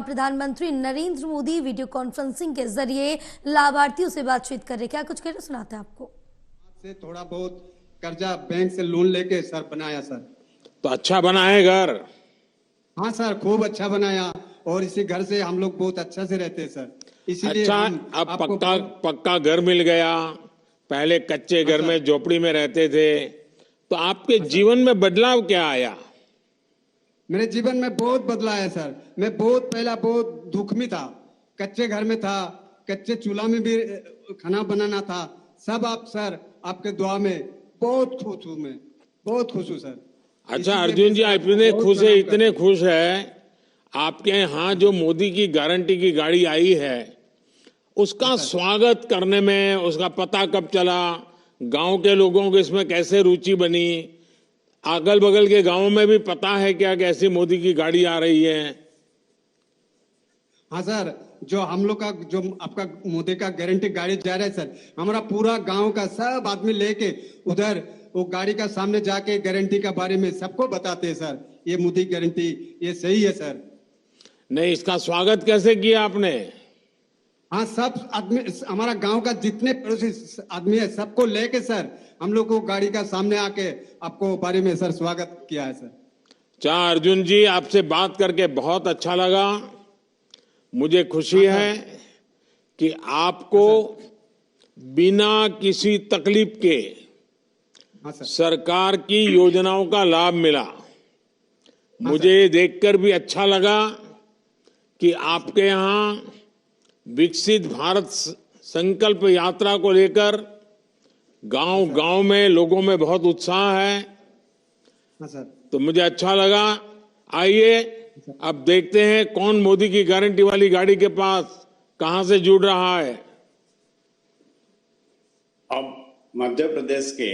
प्रधानमंत्री Narendra Modi video conferencing के जरिए लाभार्थियों से बातचीत कर रहे, क्या कुछ कह रहे सुनाते हैं आपको। से थोड़ा बहुत कर्जा बैंक से लोन लेके सर बनाया सर। तो अच्छा बना है घर? हाँ सर, खूब अच्छा बनाया और इसी घर से हम लोग बहुत अच्छा से रहते हैं सर, इसीलिए अच्छा, अब पक्का घर मिल गया। पहले कच्चे घर में झोपड़ी में रहते थे, तो आपके जीवन में बदलाव क्या आया? मेरे जीवन में बहुत बदलाव है सर। मैं पहला बहुत दुख में था, कच्चे घर में था, कच्चे चूल्हा में भी खाना बनाना था। सब आप सर आपके दुआ में बहुत खुश हूँ, मैं बहुत खुश हूँ सर। अच्छा अर्जुन जी, आप इतने खुश है, आपके यहाँ जो मोदी की गारंटी की गाड़ी आई है उसका स्वागत करने में उसका पता कब चला? गांव के लोगों को इसमें कैसे रुचि बनी? अगल बगल के गांवों में भी पता है क्या कि ऐसी मोदी की गाड़ी आ रही है? हाँ सर, जो हम लोग का जो आपका मोदी का गारंटी गाड़ी जा रहा है सर, हमारा पूरा गांव का सब आदमी लेके उधर वो गाड़ी का सामने जाके गारंटी का बारे में सबको बताते हैं सर, ये मोदी गारंटी ये सही है सर। नहीं, इसका स्वागत कैसे किया आपने? हाँ, सब आदमी हमारा गांव का जितने पड़ोसी आदमी है सबको लेके सर हम लोग को गाड़ी का सामने आके आपको बारे में सर स्वागत किया है सर। अच्छा अर्जुन जी, आपसे बात करके बहुत अच्छा लगा। मुझे खुशी है कि आपको बिना किसी तकलीफ के सरकार की योजनाओं का लाभ मिला। मुझे देखकर भी अच्छा लगा कि आपके यहाँ विकसित भारत संकल्प यात्रा को लेकर गांव गांव में लोगों में बहुत उत्साह है। तो मुझे अच्छा लगा। आइए अब देखते हैं कौन मोदी की गारंटी वाली गाड़ी के पास कहां से जुड़ रहा है। अब मध्य प्रदेश के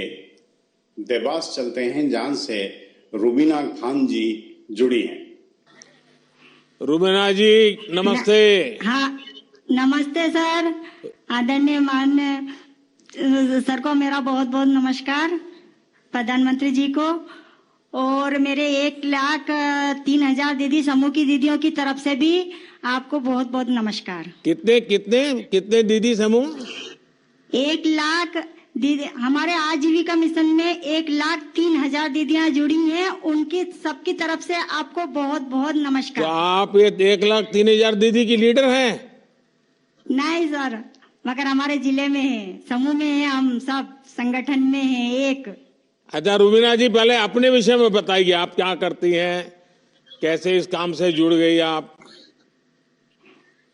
देवास चलते हैं, जहां से रुबीना खान जी जुड़ी हैं। रुबीना जी नमस्ते। हाँ नमस्ते सर, आदरणीय माननीय सर को मेरा बहुत बहुत नमस्कार, प्रधानमंत्री जी को और मेरे 1,03,000 दीदी समूह की दीदियों की तरफ से भी आपको बहुत बहुत नमस्कार। कितने दीदी समूह? 1 लाख दीदी हमारे आजीविका मिशन में 1,03,000 दीदियां जुड़ी हैं, उनकी सबकी तरफ से आपको बहुत बहुत नमस्कार। तो आप ये 1,03,000 दीदी की लीडर हैं? नहीं सर, मगर हमारे जिले में है, समूह में है, हम सब संगठन में है एक। अच्छा रुबीना जी, पहले अपने विषय में बताइए, आप क्या करती हैं, कैसे इस काम से जुड़ गई आप?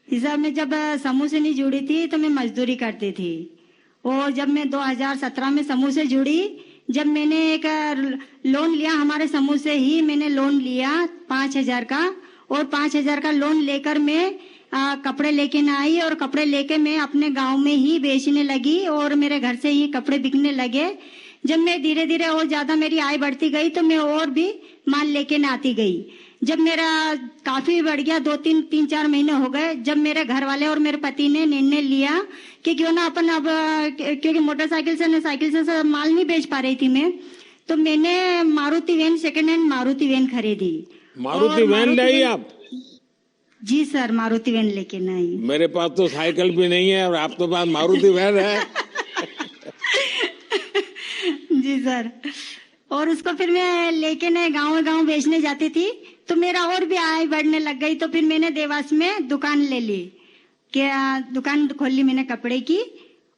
सर मैं जब समूह से नहीं जुड़ी थी तो मैं मजदूरी करती थी, और जब मैं 2017 में समूह से जुड़ी, जब मैंने एक लोन लिया हमारे समूह से ही, मैंने लोन लिया 5,000 का, और 5,000 का लोन लेकर मैं कपड़े लेके न आई, और कपड़े लेके मैं अपने गांव में ही बेचने लगी और मेरे घर से ही कपड़े बिकने लगे। जब मैं धीरे धीरे और ज्यादा मेरी आय बढ़ती गई तो मैं और भी माल लेके न आती गई। जब मेरा काफी बढ़ गया, 3-4 महीने हो गए, जब मेरे घर वाले और मेरे पति ने निर्णय लिया कि क्यों ना अपन अब, क्योंकि मोटरसाइकिल से न साइकिल से माल नहीं बेच पा रही थी मैं, तो मैंने Maruti van, second hand Maruti van खरीदी। मारुति वैन लाई आप? जी सर, मारुति वैन लेके नहीं। मेरे पास तो साइकिल भी नहीं है और आप तो पास मारुति वैन है। जी सर, और उसको फिर मैं लेके न गांव बेचने जाती थी, तो मेरा और भी आय बढ़ने लग गई। तो फिर मैंने देवास में दुकान ले ली, क्या दुकान खोल ली मैंने कपड़े की,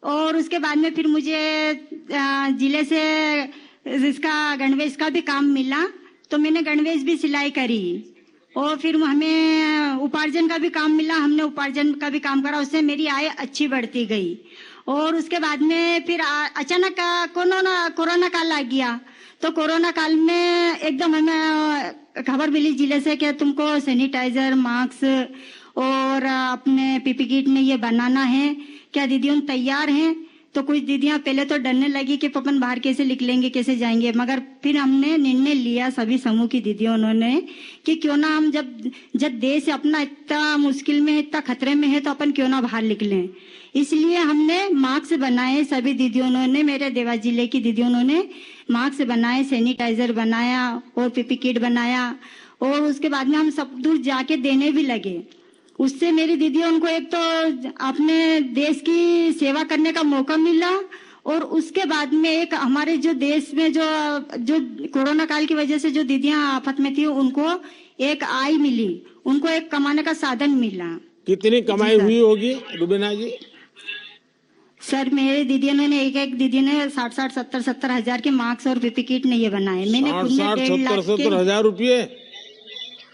और उसके बाद में फिर मुझे जिले से इसका गणवेश का भी काम मिला, तो मैंने गणवेश भी सिलाई करी, और फिर हमें उपार्जन का भी काम मिला, हमने उपार्जन का भी काम करा, उससे मेरी आय अच्छी बढ़ती गई। और उसके बाद में फिर अचानक कोरोना काल आ गया, तो कोरोना काल में एकदम हमें खबर मिली जिले से कि तुमको सैनिटाइजर, मास्क और अपने पीपी किट में ये बनाना है, क्या दीदियों तैयार हैं? तो कुछ दीदियां पहले तो डरने लगी कि अपन बाहर कैसे निकलेंगे, कैसे जाएंगे, मगर फिर हमने निर्णय लिया सभी समूह की दीदियों उन्होंने कि क्यों ना हम जब देश अपना इतना मुश्किल में, इतना खतरे में है, तो अपन क्यों ना बाहर निकलें। इसलिए हमने मास्क बनाए, सभी दीदियों ने, मेरे देवास जिले की दीदियों ने मास्क बनाए, सैनिटाइजर बनाया और पीपी किट बनाया, और उसके बाद में हम सब दूर जाके देने भी लगे। उससे मेरी दीदी उनको एक तो अपने देश की सेवा करने का मौका मिला, और उसके बाद में एक हमारे जो देश में जो जो कोरोना काल की वजह से जो दीदियां आफत में थी, उनको एक आय मिली, उनको एक कमाने का साधन मिला। कितनी कमाई हुई होगी रुबीना जी? सर मेरे दीदी ने एक दीदी ने 60-70 हजार के मार्क्स और पीपी किट ने ये बनाए। मैंने खुद ने 60-70 हजार रुपये?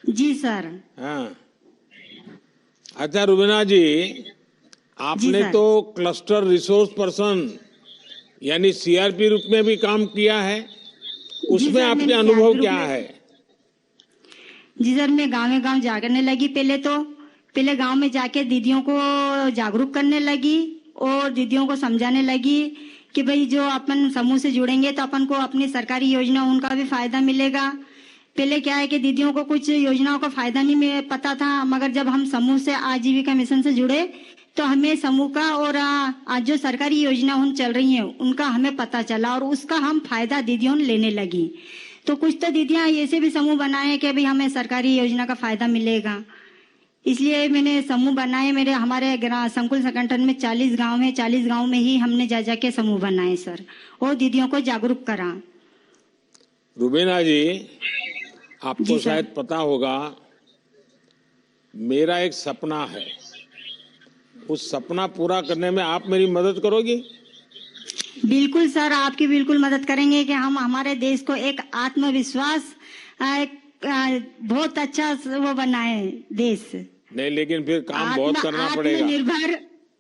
जी सर। हाँ। अच्छा रुबीना जी, आपने सर। तो क्लस्टर रिसोर्स पर्सन यानी सीआरपी रूप में भी काम किया है, उसमें सर, आपके मैंने अनुभव CRP क्या रूप में- है? जी सर, मैं गाँव गाँव जागरने लगी। पहले गांव में जाके दीदियों को जागरूक करने लगी और दीदियों को समझाने लगी कि भाई जो अपन समूह से जुड़ेंगे तो अपन को अपनी सरकारी योजना उनका भी फायदा मिलेगा। पहले क्या है कि दीदियों को कुछ योजनाओं का फायदा नहीं पता था, मगर जब हम समूह से आजीविका मिशन से जुड़े तो हमें समूह का और आज जो सरकारी योजना उन चल रही है उनका हमें पता चला, और उसका हम फायदा दीदियों लेने लगी। तो कुछ तो दीदियां ऐसे भी समूह बनाए कि भाई हमें सरकारी योजना का फायदा मिलेगा, इसलिए मैंने समूह बनाए। हमारे संकुल संगठन में 40 गांव है, 40 गांव में ही हमने जा जाके समूह बनाए सर, और दीदियों को जागरूक करा। रुबीना जी, आपको जी सर। शायद पता होगा, मेरा एक सपना है, उस सपना पूरा करने में आप मेरी मदद करोगी? बिल्कुल सर, आपकी बिल्कुल मदद करेंगे कि हम हमारे देश को एक आत्मविश्वास बहुत अच्छा वो बनाए देश। नहीं, लेकिन फिर काम बहुत करना पड़ेगा।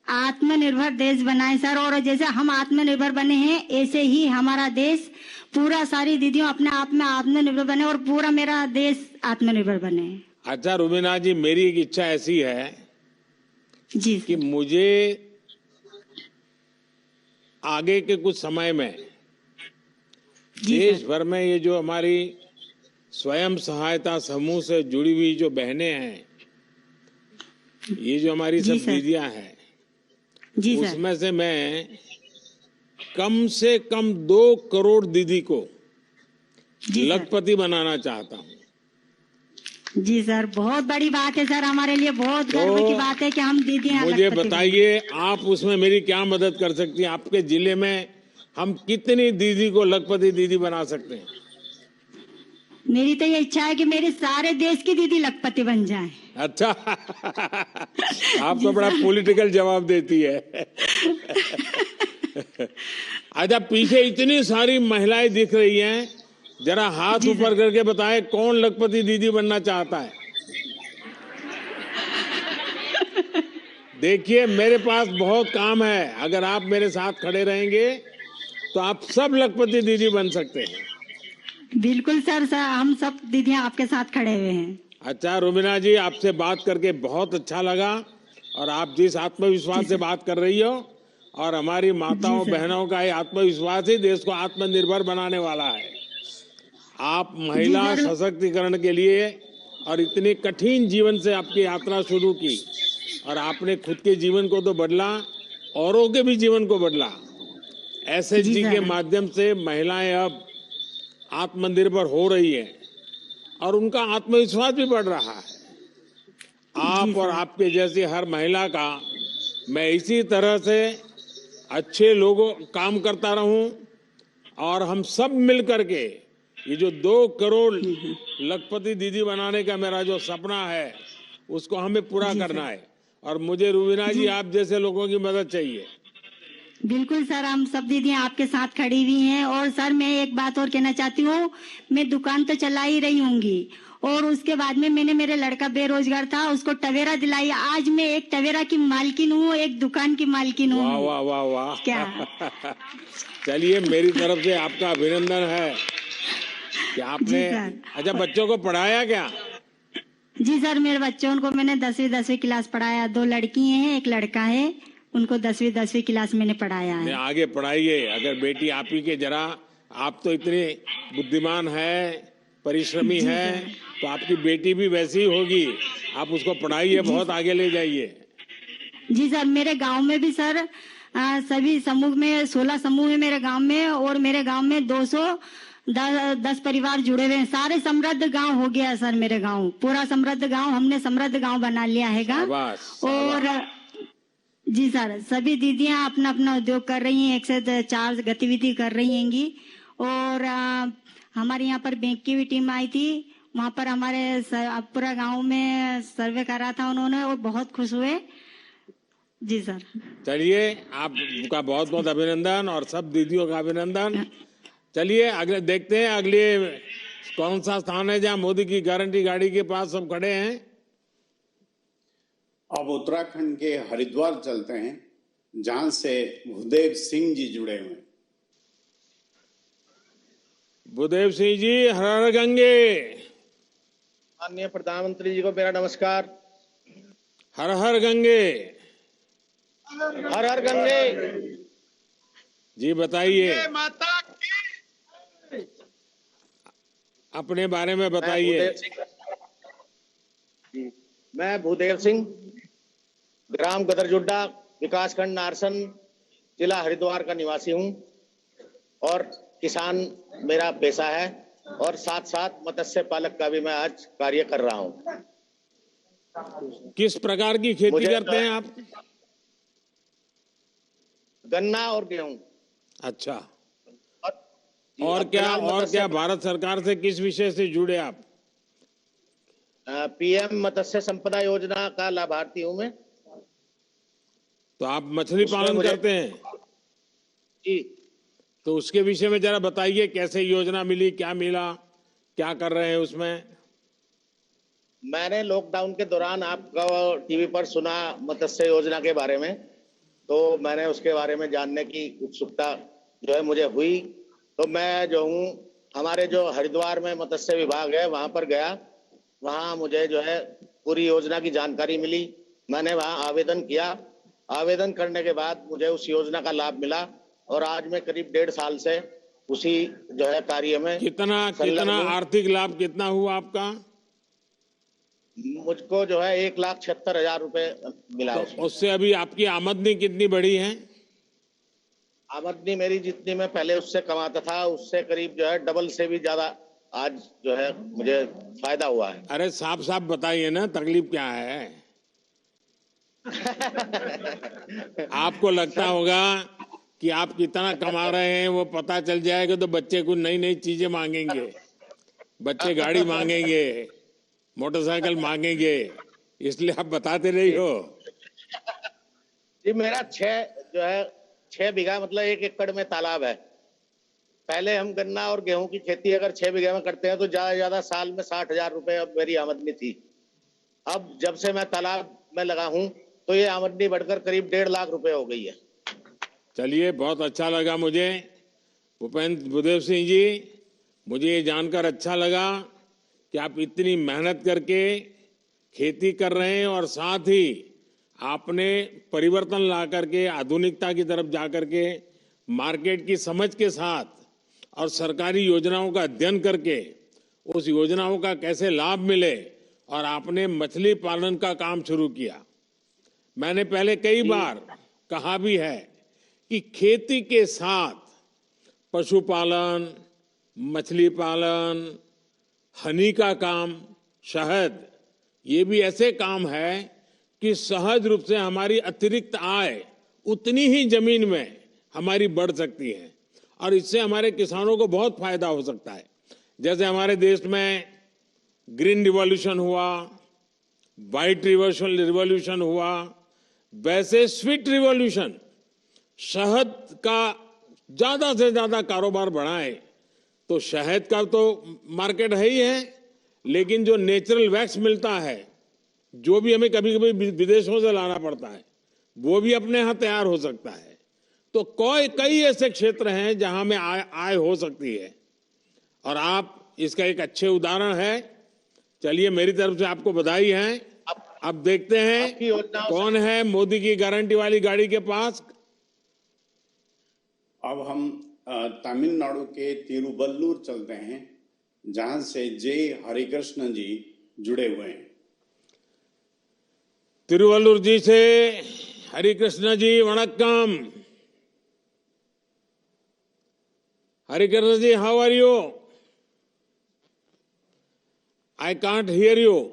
आत्मनिर्भर देश बनाए सर, और जैसे हम आत्मनिर्भर बने हैं ऐसे ही हमारा देश पूरा सारी दीदियों अपने आप में आत्मनिर्भर बने और पूरा मेरा देश आत्मनिर्भर बने। अच्छा रुबीना जी, मेरी एक इच्छा ऐसी है जी कि मुझे आगे के कुछ समय में जी देश सर। भर में ये जो हमारी स्वयं सहायता समूह से जुड़ी हुई जो बहनें हैं, ये जो हमारी जी सब सर। दीदियां हैं, जी सर। उसमें से मैं कम से कम 2 करोड़ दीदी को जी सर। लखपति बनाना चाहता हूँ। जी सर, बहुत बड़ी बात है सर, हमारे लिए बहुत गर्व तो की बात है कि हम दीदियां मुझे लखपति बताइए, आप उसमें मेरी क्या मदद कर सकती हैं? आपके जिले में हम कितनी दीदी को लखपति दीदी बना सकते हैं? बने। मेरी तो ये इच्छा है कि मेरे सारे देश की दीदी लखपति बन जाए। अच्छा आप तो बड़ा पॉलिटिकल जवाब देती है। अच्छा, पीछे इतनी सारी महिलाएं दिख रही हैं, जरा हाथ ऊपर करके बताएं कौन लखपति दीदी बनना चाहता है? देखिए, मेरे पास बहुत काम है, अगर आप मेरे साथ खड़े रहेंगे तो आप सब लखपति दीदी बन सकते हैं। बिल्कुल सर, हम सब दीदियां आपके साथ खड़े हुए हैं। अच्छा रुबीना जी, आपसे बात करके बहुत अच्छा लगा, और आप जिस आत्मविश्वास से बात कर रही हो, और हमारी माताओं बहनों का ये आत्मविश्वास ही देश को आत्मनिर्भर बनाने वाला है। आप महिला सशक्तिकरण के लिए और इतने कठिन जीवन से आपकी यात्रा शुरू की, और आपने खुद के जीवन को तो बदला, औरों के भी जीवन को बदला। एसएचजी के माध्यम से महिलाएं अब आत्मनिर्भर हो रही है और उनका आत्मविश्वास भी बढ़ रहा है। आप और आपके जैसी हर महिला का मैं इसी तरह से अच्छे लोगों काम करता रहूं, और हम सब मिल करके ये जो 2 करोड़ लखपति दीदी बनाने का मेरा जो सपना है उसको हमें पूरा करना है। और मुझे रुबीना जी आप जैसे लोगों की मदद चाहिए। बिल्कुल सर, हम सब दीदियां आपके साथ खड़ी हुई हैं। और सर मैं एक बात और कहना चाहती हूँ, मैं दुकान तो चला ही रही होंगी, और उसके बाद में मैंने मेरे लड़का बेरोजगार था, उसको टवेरा दिलाई। आज मैं एक टवेरा की मालकिन हूँ, एक दुकान की मालकिन हूँ। वाह वाह वाह वाह, क्या चलिए, मेरी तरफ से आपका अभिनंदन है कि आपने। अच्छा, बच्चों को पढ़ाया क्या? जी सर, मेरे बच्चों को मैंने 10वीं क्लास पढ़ाया। 2 लड़की हैं, एक लड़का है, उनको 10वीं क्लास मैंने पढ़ाया है। आगे पढ़ाइए। अगर बेटी आप ही के, जरा आप तो इतने बुद्धिमान है, परिश्रमी है, तो आपकी बेटी भी वैसी ही होगी। आप उसको पढ़ाइए, बहुत आगे ले जाइए। जी सर, मेरे गांव में भी सर सभी समूह में 16 समूह है मेरे गांव में, और मेरे गांव में 200 10 परिवार जुड़े हुए हैं। सारे समृद्ध गांव हो गया सर, मेरे गांव पूरा समृद्ध गांव, हमने समृद्ध गांव बना लिया हैगा। शाबाश, और जी सर, सभी दीदियां अपना अपना उद्योग कर रही हैं, 1 से 4 गतिविधि कर रही हैंगी। और हमारे यहाँ पर बैंक की भी टीम आई थी, वहां पर हमारे पूरा गांव में सर्वे करा था उन्होंने और बहुत खुश हुए। जी सर। चलिए, आपका बहुत बहुत अभिनंदन और सब दीदियों का अभिनंदन। चलिए अगले देखते हैं, अगले कौन सा स्थान है जहां मोदी की गारंटी गाड़ी के पास सब खड़े हैं। अब उत्तराखंड के हरिद्वार चलते हैं, जहां से भूदेव सिंह जी जुड़े हुए हैं। भूदेव सिंह जी, हर हर गंगे। माननीय प्रधानमंत्री जी को मेरा नमस्कार। हर हर गंगे। हर हर गंगे। जी बताइए, अपने बारे में बताइए। मैं भूदेव सिंह, ग्राम गदरजुड्डा, विकासखंड नारसन, जिला हरिद्वार का निवासी हूं और किसान मेरा पेशा है और साथ साथ मत्स्य पालक का भी मैं आज कार्य कर रहा हूं। किस प्रकार की खेती करते हैं आप? गन्ना और गेहूं। अच्छा, जी, और अब क्या फिलहाल और मत्स्य- क्या भारत सरकार से किस विषय से जुड़े आप? पीएम मत्स्य संपदा योजना का लाभार्थी हूं मैं। तो आप मछली उसमें पालन मुझे- करते हैं? जी, तो उसके विषय में जरा बताइए, कैसे योजना मिली, क्या मिला, क्या कर रहे हैं उसमें? मैंने लॉकडाउन के दौरान आपका टीवी पर सुना मत्स्य योजना के बारे में, तो मैंने उसके बारे में जानने की उत्सुकता जो है मुझे हुई। तो मैं जो हूँ, हमारे जो हरिद्वार में मत्स्य विभाग है वहां पर गया, वहां मुझे जो है पूरी योजना की जानकारी मिली। मैंने वहां आवेदन किया, आवेदन करने के बाद मुझे उस योजना का लाभ मिला और आज मैं करीब 1.5 साल से उसी जो है कार्य में कितना संलग्न हूं। आर्थिक लाभ कितना हुआ आपका? मुझको जो है 1,76,000 रुपए मिला तो उसमें। उससे अभी आपकी आमदनी कितनी बढ़ी है? आमदनी मेरी जितनी मैं पहले उससे कमाता था उससे करीब जो है डबल से भी ज्यादा आज जो है मुझे फायदा हुआ है। अरे साफ साफ बताइए ना, तकलीफ क्या है? आपको लगता होगा कि आप कितना कमा रहे हैं वो पता चल जाएगा तो बच्चे को नई नई चीजें मांगेंगे, बच्चे गाड़ी मांगेंगे, मोटरसाइकिल मांगेंगे, इसलिए आप बताते नहीं हो। जी, मेरा 6 बीघा मतलब 1 एकड़ में तालाब है। पहले हम गन्ना और गेहूं की खेती अगर 6 बीघे में करते हैं तो ज्यादा से ज्यादा साल में 60,000 रुपए अब मेरी आमदनी थी। अब जब से मैं तालाब में लगा हूं तो ये आमदनी बढ़कर करीब 1.5 लाख रुपए हो गई है। चलिए, बहुत अच्छा लगा मुझे भूपेंद्र भूदेव सिंह जी, मुझे ये जानकर अच्छा लगा कि आप इतनी मेहनत करके खेती कर रहे हैं और साथ ही आपने परिवर्तन ला करके आधुनिकता की तरफ जा करके मार्केट की समझ के साथ और सरकारी योजनाओं का अध्ययन करके उस योजनाओं का कैसे लाभ मिले और आपने मछली पालन का काम शुरू किया। मैंने पहले कई बार कहा भी है कि खेती के साथ पशुपालन, मछली पालन, हनी का काम, शहद, ये भी ऐसे काम है कि सहज रूप से हमारी अतिरिक्त आय उतनी ही जमीन में हमारी बढ़ सकती है और इससे हमारे किसानों को बहुत फायदा हो सकता है। जैसे हमारे देश में ग्रीन रिवॉल्यूशन हुआ, व्हाइट रिवॉल्यूशन हुआ, वैसे स्वीट रिवॉल्यूशन, शहद का ज्यादा से ज्यादा कारोबार बढ़ाए तो शहद का तो मार्केट है ही है, लेकिन जो नेचुरल वैक्स मिलता है, जो भी हमें कभी कभी विदेशों से लाना पड़ता है, वो भी अपने यहाँ तैयार हो सकता है। तो कई ऐसे क्षेत्र हैं जहां में आय हो सकती है और आप इसका एक अच्छे उदाहरण है। चलिए, मेरी तरफ से आपको बधाई है। अब देखते आपकी हैं योजनाओं से- कौन है मोदी की गारंटी वाली गाड़ी के पास। अब हम तमिलनाडु के तिरुवल्लुर चलते हैं, जहां से जे हरिकृष्ण जी जुड़े हुए हैं। तिरुवल्लुर जी से हरिकृष्ण जी, वणक्कम। Harikrishna ji, how are you? I can't hear you.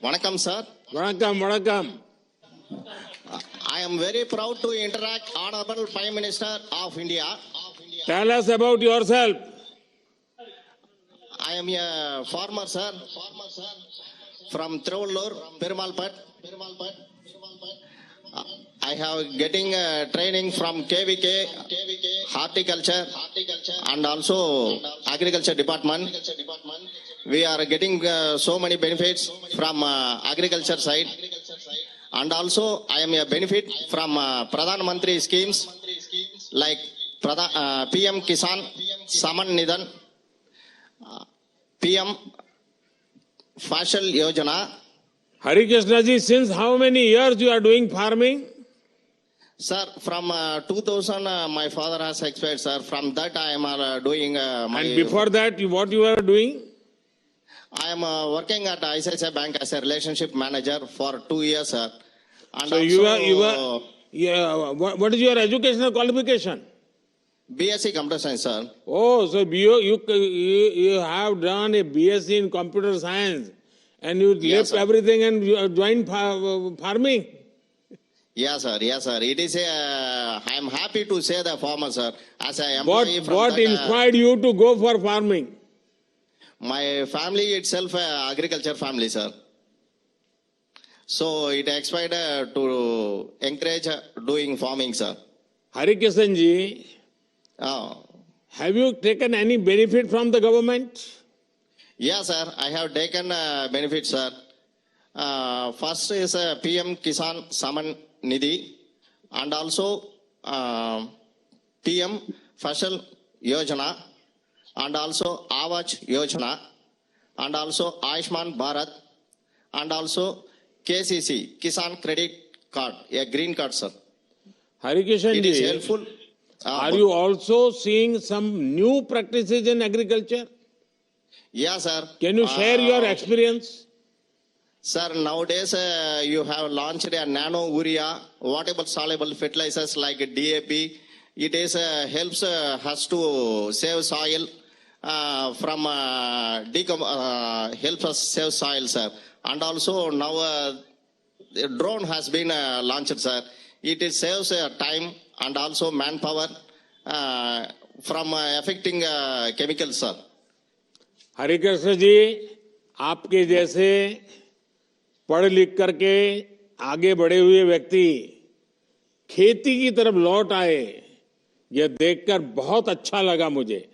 Vanakkam, sir. Vanakkam, vanakkam. I am very proud to interact Honorable Prime Minister of India. Tell us about yourself. I am a farmer, sir, from Tiruvallur, Perumalpat. I have getting training from KVK, horticulture, and also agriculture department. We are getting so many benefits from agriculture side. And also, I am a benefit from Pradhan Mantri schemes like PM Kisan Saman Nidhan, PM Fashal Yojana. Harikrishna ji, since how many years you are doing farming? Sir, from 2000, my father has expired, sir. From that, I am doing my... And before that, what you are doing? I am working at ICICI Bank as a relationship manager for 2 years, sir. And So what is your educational qualification? BSc Computer Science, sir. Oh, so you have done a BSc in computer science and you Yes, left sir. everything and you joined farming. Yes, sir. Yes, sir. It is I am happy to say the farmer, sir. As I employee from What that, inspired you to go for farming? my family itself, agriculture family, sir. So it expired to encourage doing farming, sir. Harikrishna ji, have you taken any benefit from the government? Yes, sir. I have taken benefits, sir. First is PM Kisan Saman Nidhi and also PM Fashal Yojana and also Awaaj Yojana and also Ayushman Bharat and also KCC Kisan Credit Card, a green card, sir. Harikrishna It is ji, helpful. are you also seeing some new practices in agriculture? Yes, sir. Can you share your experience? Sir, nowadays you have launched a nano urea, water soluble fertilizers like DAP. It is helps us to save soil from helps us save soil, sir. And also now the drone has been launched, sir. It saves time and also manpower from affecting chemicals, sir. Harikrishna जी, आपके जैसे पढ़ लिख करके आगे बढ़े हुए व्यक्ति खेती की तरफ लौट आए, यह देखकर बहुत अच्छा लगा मुझे।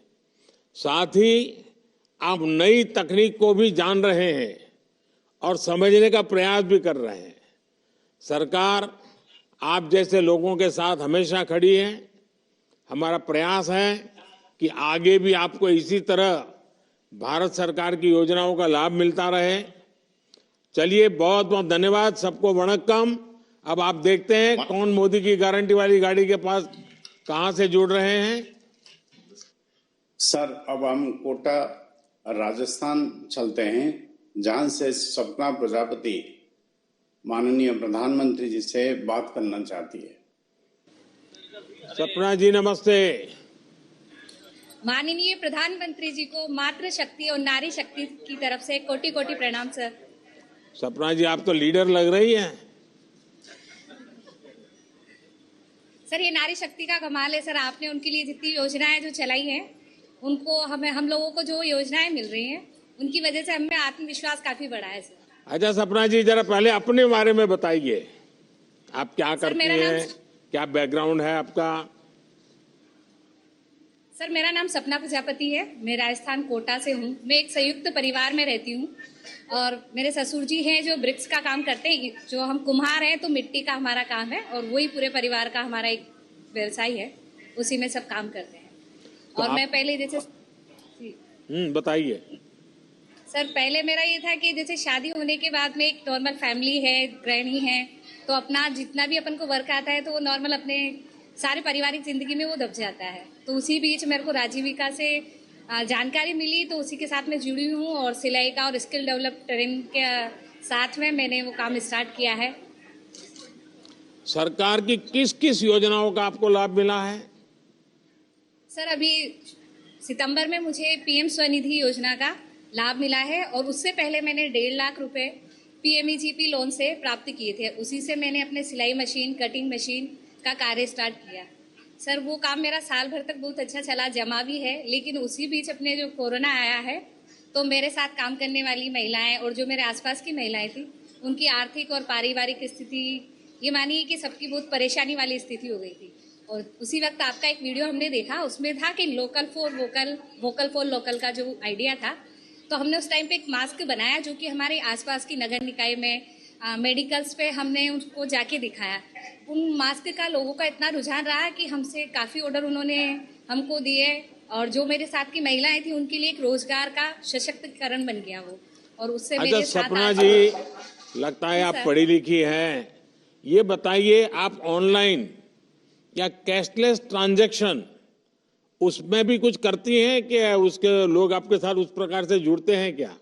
साथ ही आप नई तकनीक को भी जान रहे हैं और समझने का प्रयास भी कर रहे हैं। सरकार आप जैसे लोगों के साथ हमेशा खड़ी है। हमारा प्रयास है कि आगे भी आपको इसी तरह भारत सरकार की योजनाओं का लाभ मिलता रहे। चलिए, बहुत बहुत धन्यवाद, सबको वणक्कम। अब आप देखते हैं कौन मोदी की गारंटी वाली गाड़ी के पास कहां से जुड़ रहे हैं। सर, अब हम कोटा राजस्थान चलते हैं, जहां से सपना प्रजापति माननीय प्रधानमंत्री जी से बात करना चाहती है। सपना जी, नमस्ते। माननीय प्रधानमंत्री जी को मातृशक्ति और नारी शक्ति की तरफ से कोटि कोटि प्रणाम सर। सपना जी, आप तो लीडर लग रही हैं। सर, ये नारी शक्ति का कमाल है सर। आपने उनके लिए जितनी योजनाएं जो चलाई हैं, उनको हम लोगों को जो योजनाएं मिल रही हैं, उनकी वजह से हमें आत्मविश्वास काफी बढ़ा है सर। अच्छा सपना जी, जरा पहले अपने बारे में बताइए, आप क्या करती हैं, क्या बैकग्राउंड है आपका? सर, मेरा नाम सपना प्रजापति है। मैं राजस्थान कोटा से हूँ। मैं एक संयुक्त परिवार में रहती हूँ और मेरे ससुर जी हैं जो ब्रिक्स का काम करते हैं। जो हम कुम्हार हैं, तो मिट्टी का हमारा काम है और वही पूरे परिवार का हमारा एक व्यवसाय है, उसी में सब काम करते हैं। तो और मैं पहले जैसे बताइए सर, पहले मेरा ये था कि जैसे शादी होने के बाद में एक नॉर्मल फैमिली है, गृहिणी है, तो अपना जितना भी अपन को वर्क आता है तो वो नॉर्मल अपने सारे पारिवारिक जिंदगी में वो दब जाता है। तो उसी बीच मेरे को राजीविका से जानकारी मिली तो उसी के साथ में जुड़ी हूँ और सिलाई का और स्किल डेवलप ट्रेनिंग के साथ में मैंने वो काम स्टार्ट किया है। सरकार की किस किस योजनाओं का आपको लाभ मिला है? सर अभी सितंबर में मुझे पीएम स्वनिधि योजना का लाभ मिला है और उससे पहले मैंने 1.5 लाख रुपए पीएमईजीपी लोन से प्राप्त किए थे। उसी से मैंने अपने सिलाई मशीन, कटिंग मशीन का कार्य स्टार्ट किया। सर वो काम मेरा साल भर तक बहुत अच्छा चला, जमा भी है, लेकिन उसी बीच अपने जो कोरोना आया है तो मेरे साथ काम करने वाली महिलाएं और जो मेरे आसपास की महिलाएं थी उनकी आर्थिक और पारिवारिक स्थिति ये मानिए कि सबकी बहुत परेशानी वाली स्थिति हो गई थी। और उसी वक्त आपका एक वीडियो हमने देखा, उसमें था कि local for vocal, vocal for local का जो आइडिया था, तो हमने उस टाइम पे एक मास्क बनाया जो कि हमारे आसपास की नगर निकाय में मेडिकल्स पे हमने उनको जाके दिखाया। उन मास्क का लोगों का इतना रुझान रहा कि हमसे काफ़ी ऑर्डर उन्होंने हमको दिए और जो मेरे साथ की महिलाएं थी उनके लिए एक रोजगार का सशक्तिकरण बन गया वो। और उससे मेरे साथ सपना जी, लगता है आप पढ़ी लिखी हैं, ये बताइए आप ऑनलाइन या कैशलेस ट्रांजैक्शन उसमें भी कुछ करती हैं कि उसके लोग आपके साथ उस प्रकार से जुड़ते हैं क्या?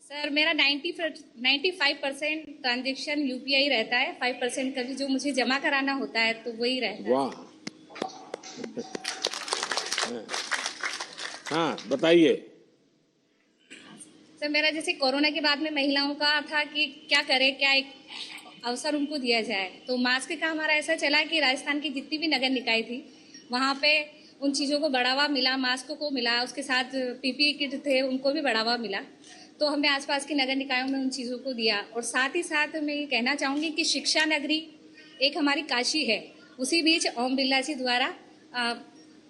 सर मेरा 95% ट्रांजेक्शन यूपीआई रहता है, 5% का भी जो मुझे जमा कराना होता है तो वही रहता है। वाह, हाँ बताइए। सर मेरा जैसे कोरोना के बाद में महिलाओं का था कि क्या करें, क्या एक अवसर उनको दिया जाए, तो मास्क का हमारा ऐसा चला कि राजस्थान की जितनी भी नगर निकाय थी वहाँ पे उन चीज़ों को बढ़ावा मिला, मास्क को मिला, उसके साथ पीपीई किट थे उनको भी बढ़ावा मिला। तो हमने आसपास के नगर निकायों में उन चीज़ों को दिया। और साथ ही साथ मैं ये कहना चाहूँगी कि शिक्षा नगरी एक हमारी काशी है, उसी बीच ओम बिरला जी द्वारा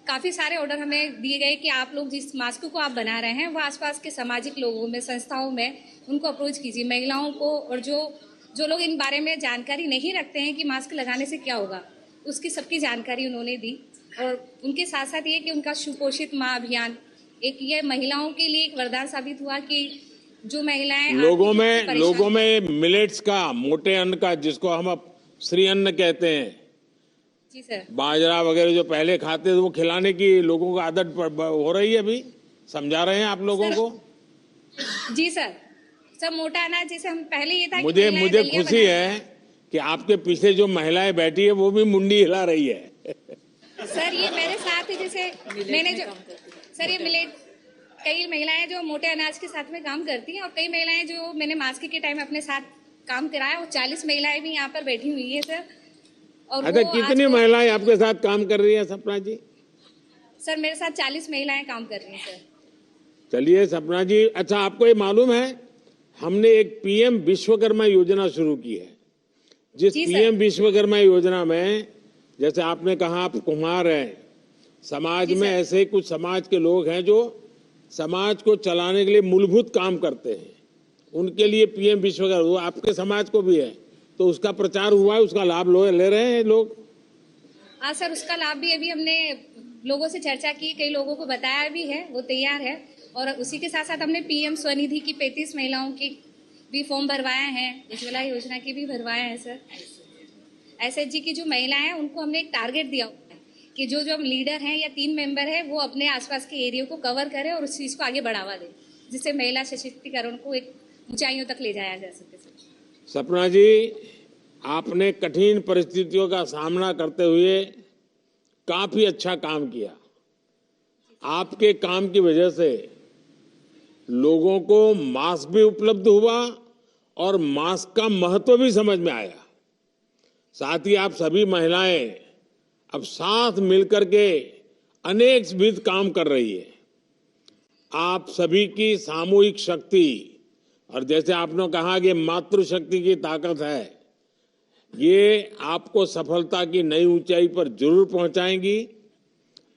काफ़ी सारे ऑर्डर हमें दिए गए कि आप लोग जिस मास्क को आप बना रहे हैं वो आसपास के सामाजिक लोगों में, संस्थाओं में उनको अप्रोच कीजिए, महिलाओं को, और जो लोग इन बारे में जानकारी नहीं रखते हैं कि मास्क लगाने से क्या होगा, उसकी सबकी जानकारी उन्होंने दी। और उनके साथ साथ ये कि उनका सुपोषित माँ अभियान एक ये महिलाओं के लिए एक वरदान साबित हुआ कि जो महिलाएं लोगों में मिलेट्स का, मोटे अन्न का, जिसको हम अब श्री अन्न कहते हैं, जी सर, बाजरा वगैरह जो पहले खाते थे वो खिलाने की लोगों को आदत हो रही है, अभी समझा रहे हैं आप लोगों को। जी सर, सब मोटा अनाज जैसे हम पहले ये था मुझे खुशी है कि आपके पीछे जो महिलाएं बैठी है वो भी मुंडी हिला रही है। सर ये मेरे साथ है, जैसे मैंने जो सर ये मिलेट, कई महिलाएं जो मोटे अनाज के साथ में काम करती हैं और कई महिलाएं जो मैंने मास्क के टाइम अपने साथ काम कराया, वो 40 महिलाएं भी यहाँ पर बैठी हुई है सर। और अच्छा, कितनी महिलाएं आपके साथ काम कर रही है सपना जी? सर मेरे साथ 40 महिलाएं काम कर रही हैं सर। चलिए सपना जी, अच्छा आपको ये मालूम है हमने एक पीएम विश्वकर्मा योजना शुरू की है, जिस पीएम विश्वकर्मा योजना में जैसे आपने कहा आप कुम्हार हैं, समाज में ऐसे कुछ समाज के लोग हैं जो समाज को चलाने के लिए मूलभूत काम करते हैं, उनके लिए पीएम विश्वकर्मा, वो आपके समाज को भी है, तो उसका प्रचार हुआ है, उसका लाभ ले रहे हैं लोग। हाँ सर, उसका लाभ भी अभी हमने लोगों से चर्चा की, कई लोगों को बताया भी है, वो तैयार है। और उसी के साथ साथ हमने पीएम स्वनिधि की 35 महिलाओं की भी फॉर्म भरवाए हैं, उज्ज्वला योजना के भी भरवाए हैं सर। एसएचजी की जो महिलाएं हैं उनको हमने एक टारगेट दिया हुआ है कि जो जो लीडर हैं या 3 मेंबर है वो अपने आसपास के एरिया को कवर करें और उस चीज़ को आगे बढ़ावा दें, जिससे महिला सशक्तिकरण को एक ऊंचाइयों तक ले जाया जा सके। सपना जी, आपने कठिन परिस्थितियों का सामना करते हुए काफी अच्छा काम किया। आपके काम की वजह से लोगों को मास्क भी उपलब्ध हुआ और मास्क का महत्व भी समझ में आया। साथ ही आप सभी महिलाएं अब साथ मिलकर के अनेक विध काम कर रही है। आप सभी की सामूहिक शक्ति, और जैसे आपने कहा कि मातृशक्ति की ताकत है, ये आपको सफलता की नई ऊंचाई पर जरूर पहुंचाएंगी।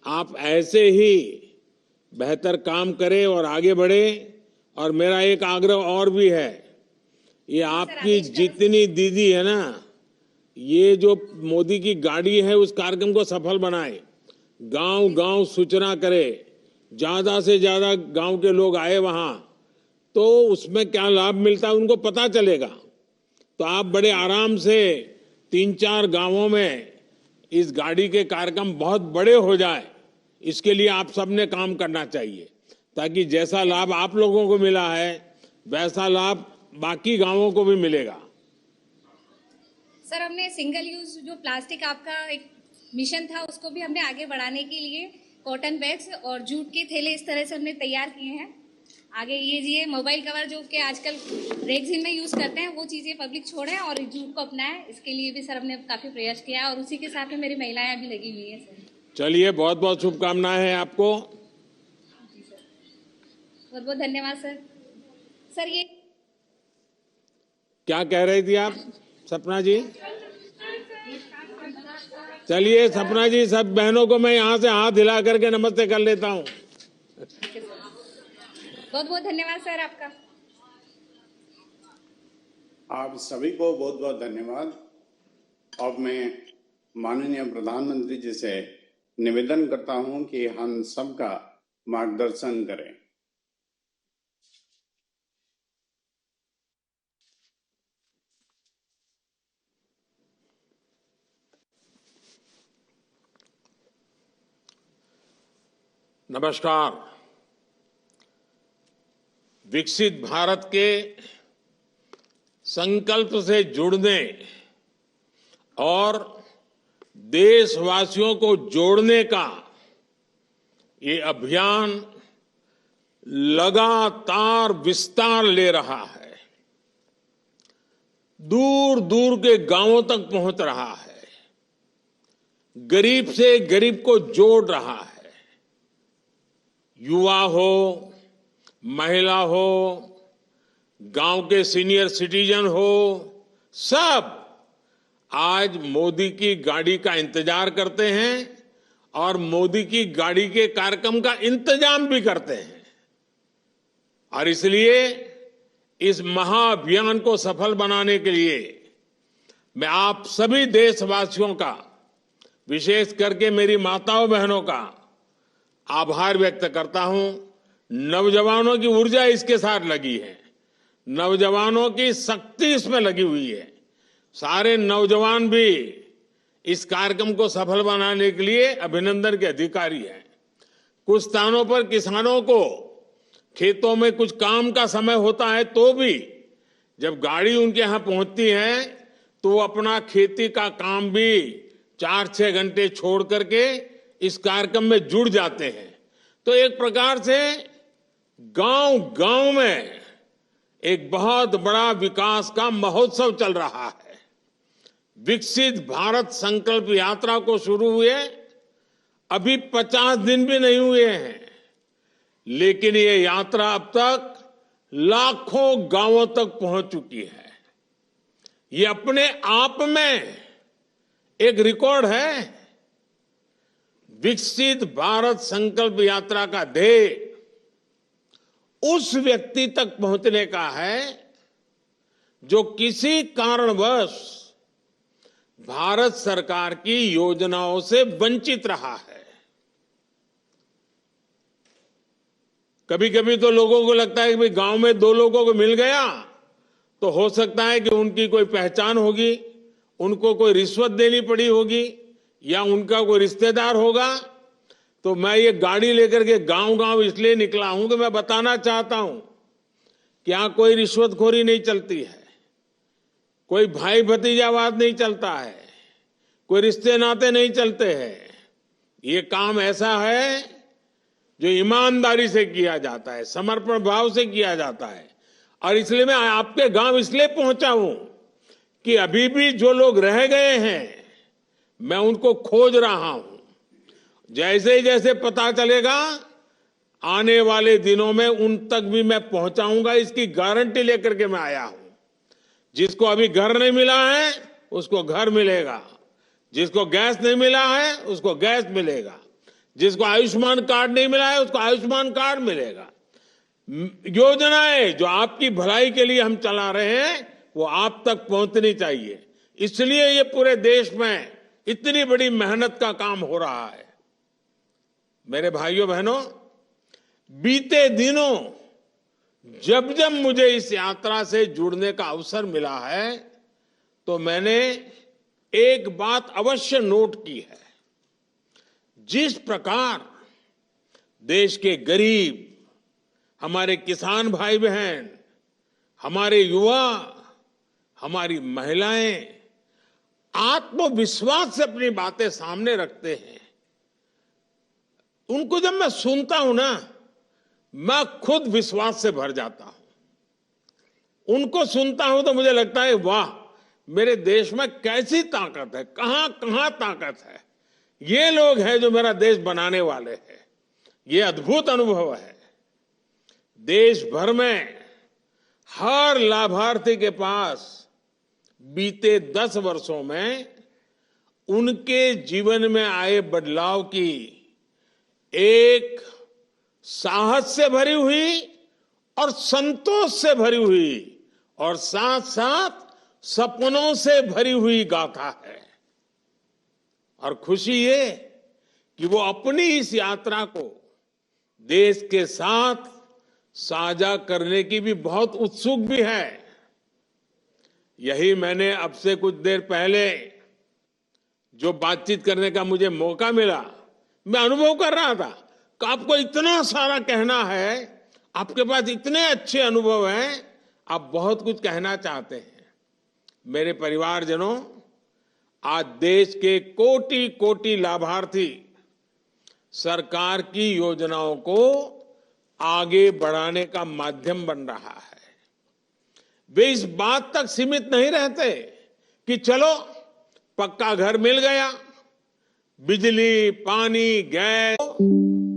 आप ऐसे ही बेहतर काम करें और आगे बढ़े। और मेरा एक आग्रह और भी है, ये आपकी जितनी दीदी है ना, ये जो मोदी की गाड़ी है उस कार्यक्रम को सफल बनाए, गांव गांव सूचना करे, ज्यादा से ज्यादा गांव के लोग आए वहां, तो उसमें क्या लाभ मिलता है उनको पता चलेगा। तो आप बड़े आराम से 3-4 गांवों में इस गाड़ी के कार्यक्रम बहुत बड़े हो जाए, इसके लिए आप सबने काम करना चाहिए, ताकि जैसा लाभ आप लोगों को मिला है वैसा लाभ बाकी गांवों को भी मिलेगा। सर, हमने सिंगल यूज जो प्लास्टिक आपका एक मिशन था उसको भी हमने आगे बढ़ाने के लिए कॉटन बैग्स और जूट के थैले इस तरह से हमने तैयार किए हैं। आगे ये मोबाइल कवर जो कि आजकल रेगजीन में यूज करते हैं वो चीजें पब्लिक छोड़े और जूट को अपनाएं, इसके लिए भी सर हमने काफी प्रयास किया है और उसी के साथ में मेरी महिलाएं अभी लगी हुई है सर। चलिए, बहुत बहुत शुभकामनाएं हैं आपको। बहुत बहुत धन्यवाद सर। सर, ये क्या कह रही थी आप सपना जी? चलिए सपना जी, सब बहनों को मैं यहाँ से हाथ हिला करके नमस्ते कर लेता हूँ। बहुत बहुत धन्यवाद सर आपका। आप सभी को बहुत बहुत धन्यवाद। अब मैं माननीय प्रधानमंत्री जी से निवेदन करता हूं कि हम सबका मार्गदर्शन करें। नमस्कार। विकसित भारत के संकल्प से जुड़ने और देशवासियों को जोड़ने का ये अभियान लगातार विस्तार ले रहा है, दूर दूर के गांवों तक पहुंच रहा है, गरीब से गरीब को जोड़ रहा है। युवा हो, महिला हो, गांव के सीनियर सिटीजन हो, सब आज मोदी की गाड़ी का इंतजार करते हैं और मोदी की गाड़ी के कार्यक्रम का इंतजाम भी करते हैं। और इसलिए इस महाअभियान को सफल बनाने के लिए मैं आप सभी देशवासियों का, विशेष करके मेरी माताओं बहनों का आभार व्यक्त करता हूं। नौजवानों की ऊर्जा इसके साथ लगी है, नौजवानों की शक्ति इसमें लगी हुई है। सारे नौजवान भी इस कार्यक्रम को सफल बनाने के लिए अभिनंदन के अधिकारी हैं। कुछ स्थानों पर किसानों को खेतों में कुछ काम का समय होता है तो भी जब गाड़ी उनके यहां पहुंचती है तो वो अपना खेती का काम भी 4-6 घंटे छोड़ करके इस कार्यक्रम में जुड़ जाते हैं। तो एक प्रकार से गांव गांव में एक बहुत बड़ा विकास का महोत्सव चल रहा है। विकसित भारत संकल्प यात्रा को शुरू हुए अभी 50 दिन भी नहीं हुए हैं, लेकिन ये यात्रा अब तक लाखों गांवों तक पहुंच चुकी है। ये अपने आप में एक रिकॉर्ड है। विकसित भारत संकल्प यात्रा का ध्येय उस व्यक्ति तक पहुंचने का है जो किसी कारणवश भारत सरकार की योजनाओं से वंचित रहा है। कभी कभी तो लोगों को लगता है कि भाई गांव में 2 लोगों को मिल गया तो हो सकता है कि उनकी कोई पहचान होगी, उनको कोई रिश्वत देनी पड़ी होगी या उनका कोई रिश्तेदार होगा। तो मैं ये गाड़ी लेकर के गांव गांव इसलिए निकला हूं कि मैं बताना चाहता हूं कि यहां कोई रिश्वतखोरी नहीं चलती है, कोई भाई भतीजावाद नहीं चलता है, कोई रिश्ते नाते नहीं चलते हैं। ये काम ऐसा है जो ईमानदारी से किया जाता है, समर्पण भाव से किया जाता है। और इसलिए मैं आपके गांव इसलिए पहुंचा हूं कि अभी भी जो लोग रह गए हैं मैं उनको खोज रहा हूं। जैसे ही जैसे पता चलेगा आने वाले दिनों में उन तक भी मैं पहुंचाऊंगा, इसकी गारंटी लेकर के मैं आया हूं। जिसको अभी घर नहीं मिला है उसको घर मिलेगा, जिसको गैस नहीं मिला है उसको गैस मिलेगा, जिसको आयुष्मान कार्ड नहीं मिला है उसको आयुष्मान कार्ड मिलेगा। योजनाएं जो आपकी भलाई के लिए हम चला रहे हैं वो आप तक पहुंचनी चाहिए। इसलिए ये पूरे देश में इतनी बड़ी मेहनत का काम हो रहा है। मेरे भाइयों बहनों, बीते दिनों जब जब मुझे इस यात्रा से जुड़ने का अवसर मिला है तो मैंने एक बात अवश्य नोट की है। जिस प्रकार देश के गरीब, हमारे किसान भाई बहन, हमारे युवा, हमारी महिलाएं आत्मविश्वास से अपनी बातें सामने रखते हैं। उनको जब मैं सुनता हूं ना, मैं खुद विश्वास से भर जाता हूं। उनको सुनता हूं तो मुझे लगता है वाह, मेरे देश में कैसी ताकत है, कहां कहां ताकत है। ये लोग हैं जो मेरा देश बनाने वाले हैं। ये अद्भुत अनुभव है। देश भर में हर लाभार्थी के पास बीते 10 वर्षों में उनके जीवन में आए बदलाव की एक साहस से भरी हुई और संतोष से भरी हुई और साथ साथ सपनों से भरी हुई गाथा है। और खुशी ये कि वो अपनी इस यात्रा को देश के साथ साझा करने की भी बहुत उत्सुक भी है। यही मैंने अब से कुछ देर पहले जो बातचीत करने का मुझे मौका मिला, मैं अनुभव कर रहा था कि आपको इतना सारा कहना है, आपके पास इतने अच्छे अनुभव हैं, आप बहुत कुछ कहना चाहते हैं। मेरे परिवारजनों, आज देश के कोटि कोटि लाभार्थी सरकार की योजनाओं को आगे बढ़ाने का माध्यम बन रहा है। वे इस बात तक सीमित नहीं रहते कि चलो पक्का घर मिल गया, बिजली, पानी, गैस,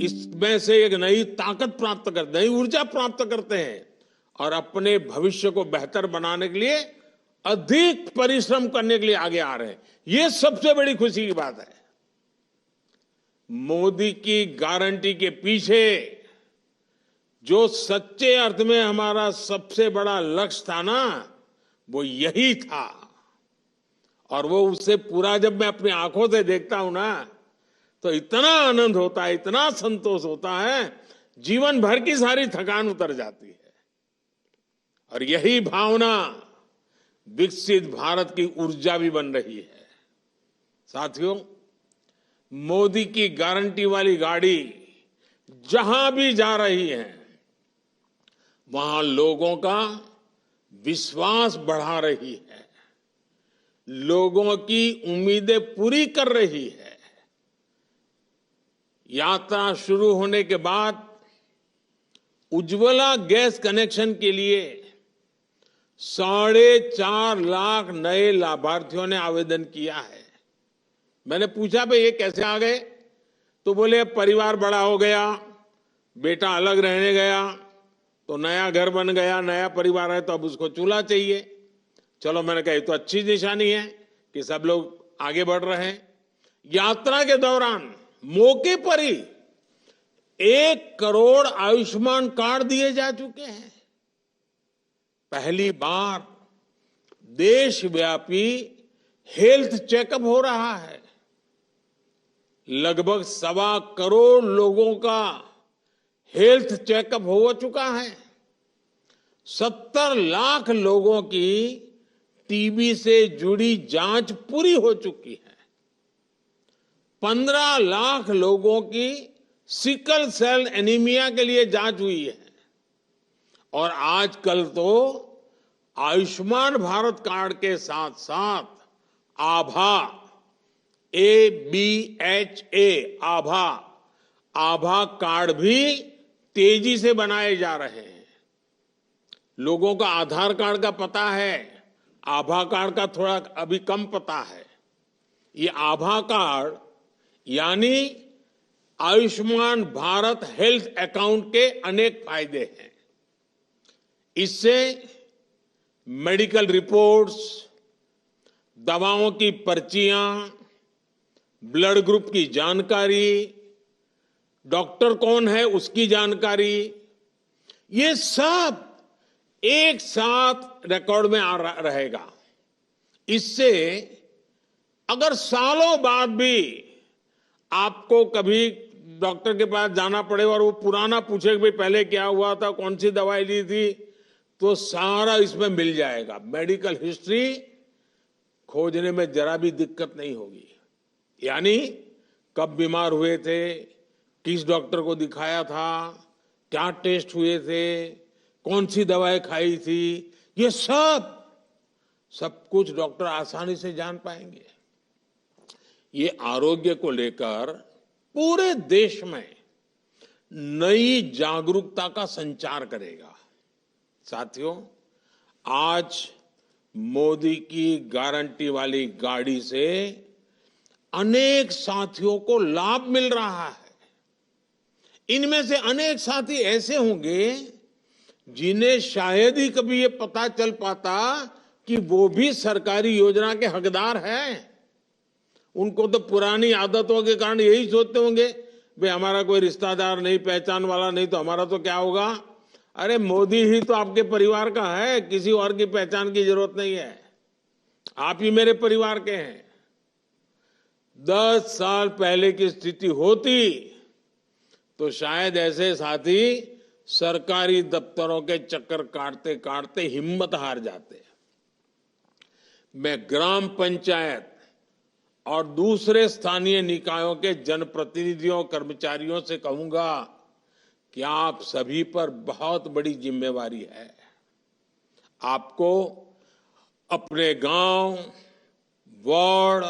इसमें से एक नई ताकत प्राप्त करते, नई ऊर्जा प्राप्त करते हैं और अपने भविष्य को बेहतर बनाने के लिए अधिक परिश्रम करने के लिए आगे आ रहे हैं। ये सबसे बड़ी खुशी की बात है। मोदी की गारंटी के पीछे जो सच्चे अर्थ में हमारा सबसे बड़ा लक्ष्य था ना, वो यही था। और वो उससे पूरा जब मैं अपनी आंखों से देखता हूं ना, तो इतना आनंद होता है, इतना संतोष होता है, जीवन भर की सारी थकान उतर जाती है। और यही भावना विकसित भारत की ऊर्जा भी बन रही है। साथियों, मोदी की गारंटी वाली गाड़ी जहां भी जा रही है, वहां लोगों का विश्वास बढ़ा रही है, लोगों की उम्मीदें पूरी कर रही है। यात्रा शुरू होने के बाद उज्ज्वला गैस कनेक्शन के लिए 4.5 लाख नए लाभार्थियों ने आवेदन किया है। मैंने पूछा भाई ये कैसे आ गए, तो बोले परिवार बड़ा हो गया, बेटा अलग रहने गया, तो नया घर बन गया, नया परिवार है, तो अब उसको चूल्हा चाहिए। चलो, मैंने कहा ये तो अच्छी निशानी है कि सब लोग आगे बढ़ रहे हैं। यात्रा के दौरान मौके पर ही 1 करोड़ आयुष्मान कार्ड दिए जा चुके हैं। पहली बार देशव्यापी हेल्थ चेकअप हो रहा है। लगभग 1.25 करोड़ लोगों का हेल्थ चेकअप हो चुका है। 70 लाख लोगों की टीबी से जुड़ी जांच पूरी हो चुकी है। 15 लाख लोगों की सिकल सेल एनीमिया के लिए जांच हुई है। और आजकल तो आयुष्मान भारत कार्ड के साथ साथ आभा, ABHA, आभा कार्ड भी तेजी से बनाए जा रहे हैं। लोगों का आधार कार्ड का पता है, आभा कार्ड का थोड़ा अभी कम पता है। ये आभा कार्ड यानी आयुष्मान भारत हेल्थ अकाउंट के अनेक फायदे हैं। इससे मेडिकल रिपोर्ट्स, दवाओं की पर्चियां, ब्लड ग्रुप की जानकारी, डॉक्टर कौन है उसकी जानकारी, ये सब एक साथ रिकॉर्ड में आ रहेगा। इससे अगर सालों बाद भी आपको कभी डॉक्टर के पास जाना पड़े और वो पुराना पूछे कि भाई पहले क्या हुआ था, कौन सी दवाई ली थी, तो सारा इसमें मिल जाएगा। मेडिकल हिस्ट्री खोजने में जरा भी दिक्कत नहीं होगी। यानी कब बीमार हुए थे, किस डॉक्टर को दिखाया था, क्या टेस्ट हुए थे, कौन सी दवाई खाई थी, ये सब कुछ डॉक्टर आसानी से जान पाएंगे। ये आरोग्य को लेकर पूरे देश में नई जागरूकता का संचार करेगा। साथियों, आज मोदी की गारंटी वाली गाड़ी से अनेक साथियों को लाभ मिल रहा है। इनमें से अनेक साथी ऐसे होंगे जिन्हें शायद ही कभी ये पता चल पाता कि वो भी सरकारी योजना के हकदार हैं। उनको तो पुरानी आदतों के कारण यही सोचते होंगे, भाई हमारा कोई रिश्तेदार नहीं, पहचान वाला नहीं, तो हमारा तो क्या होगा। अरे मोदी ही तो आपके परिवार का है, किसी और की पहचान की जरूरत नहीं है, आप ही मेरे परिवार के हैं। 10 साल पहले की स्थिति होती तो शायद ऐसे साथी सरकारी दफ्तरों के चक्कर काटते काटते हिम्मत हार जाते। मैं ग्राम पंचायत और दूसरे स्थानीय निकायों के जनप्रतिनिधियों, कर्मचारियों से कहूंगा कि आप सभी पर बहुत बड़ी जिम्मेवारी है। आपको अपने गांव, वार्ड,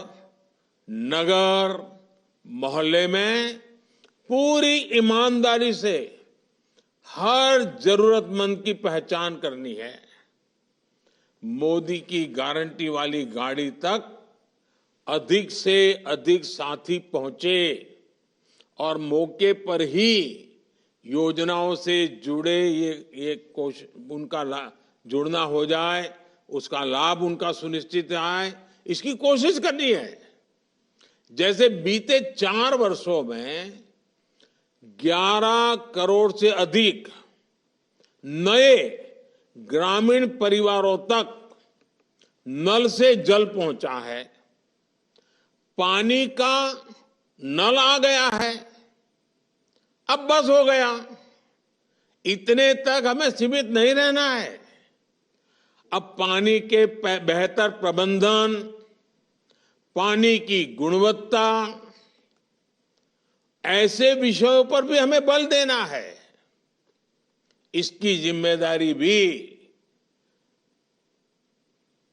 नगर, मोहल्ले में पूरी ईमानदारी से हर जरूरतमंद की पहचान करनी है। मोदी की गारंटी वाली गाड़ी तक अधिक से अधिक साथी पहुंचे और मौके पर ही योजनाओं से जुड़े ये कोशिश उनका जुड़ना हो जाए, उसका लाभ उनका सुनिश्चित आए, इसकी कोशिश करनी है। जैसे बीते 4 वर्षों में 11 करोड़ से अधिक नए ग्रामीण परिवारों तक नल से जल पहुंचा है, पानी का नल आ गया है। अब बस हो गया, इतने तक हमें सीमित नहीं रहना है। अब पानी के बेहतर प्रबंधन, पानी की गुणवत्ता, ऐसे विषयों पर भी हमें बल देना है। इसकी जिम्मेदारी भी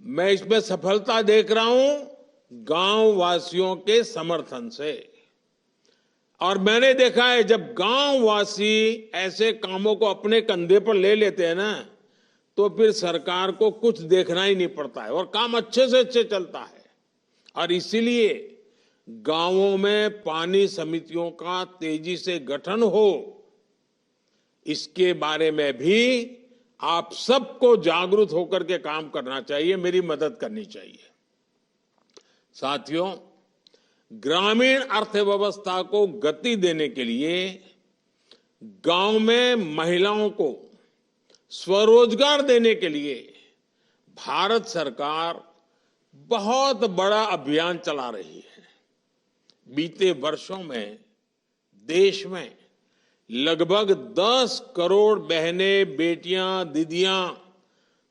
मैं इसमें सफलता देख रहा हूं गांव वासियों के समर्थन से। और मैंने देखा है जब गांव वासी ऐसे कामों को अपने कंधे पर ले लेते हैं ना, तो फिर सरकार को कुछ देखना ही नहीं पड़ता है और काम अच्छे से अच्छे चलता है। और इसीलिए गांवों में पानी समितियों का तेजी से गठन हो, इसके बारे में भी आप सबको जागरूक होकर के काम करना चाहिए, मेरी मदद करनी चाहिए। साथियों, ग्रामीण अर्थव्यवस्था को गति देने के लिए गांव में महिलाओं को स्वरोजगार देने के लिए भारत सरकार बहुत बड़ा अभियान चला रही है। बीते वर्षों में देश में लगभग 10 करोड़ बहनें, बेटियां, दीदियां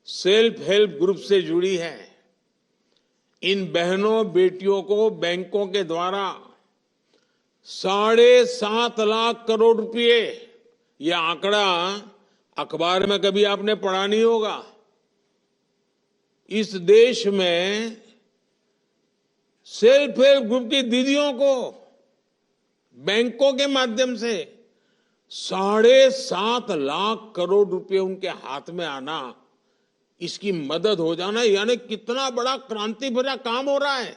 सेल्फ हेल्प ग्रुप से जुड़ी हैं। इन बहनों बेटियों को बैंकों के द्वारा 7.5 लाख करोड़ रुपए, यह आंकड़ा अखबार में कभी आपने पढ़ा नहीं होगा। इस देश में सेल्फ हेल्प ग्रुप की दीदियों को बैंकों के माध्यम से 7.5 लाख करोड़ रुपए उनके हाथ में आना, इसकी मदद हो जाना, यानी कितना बड़ा क्रांति भरा काम हो रहा है।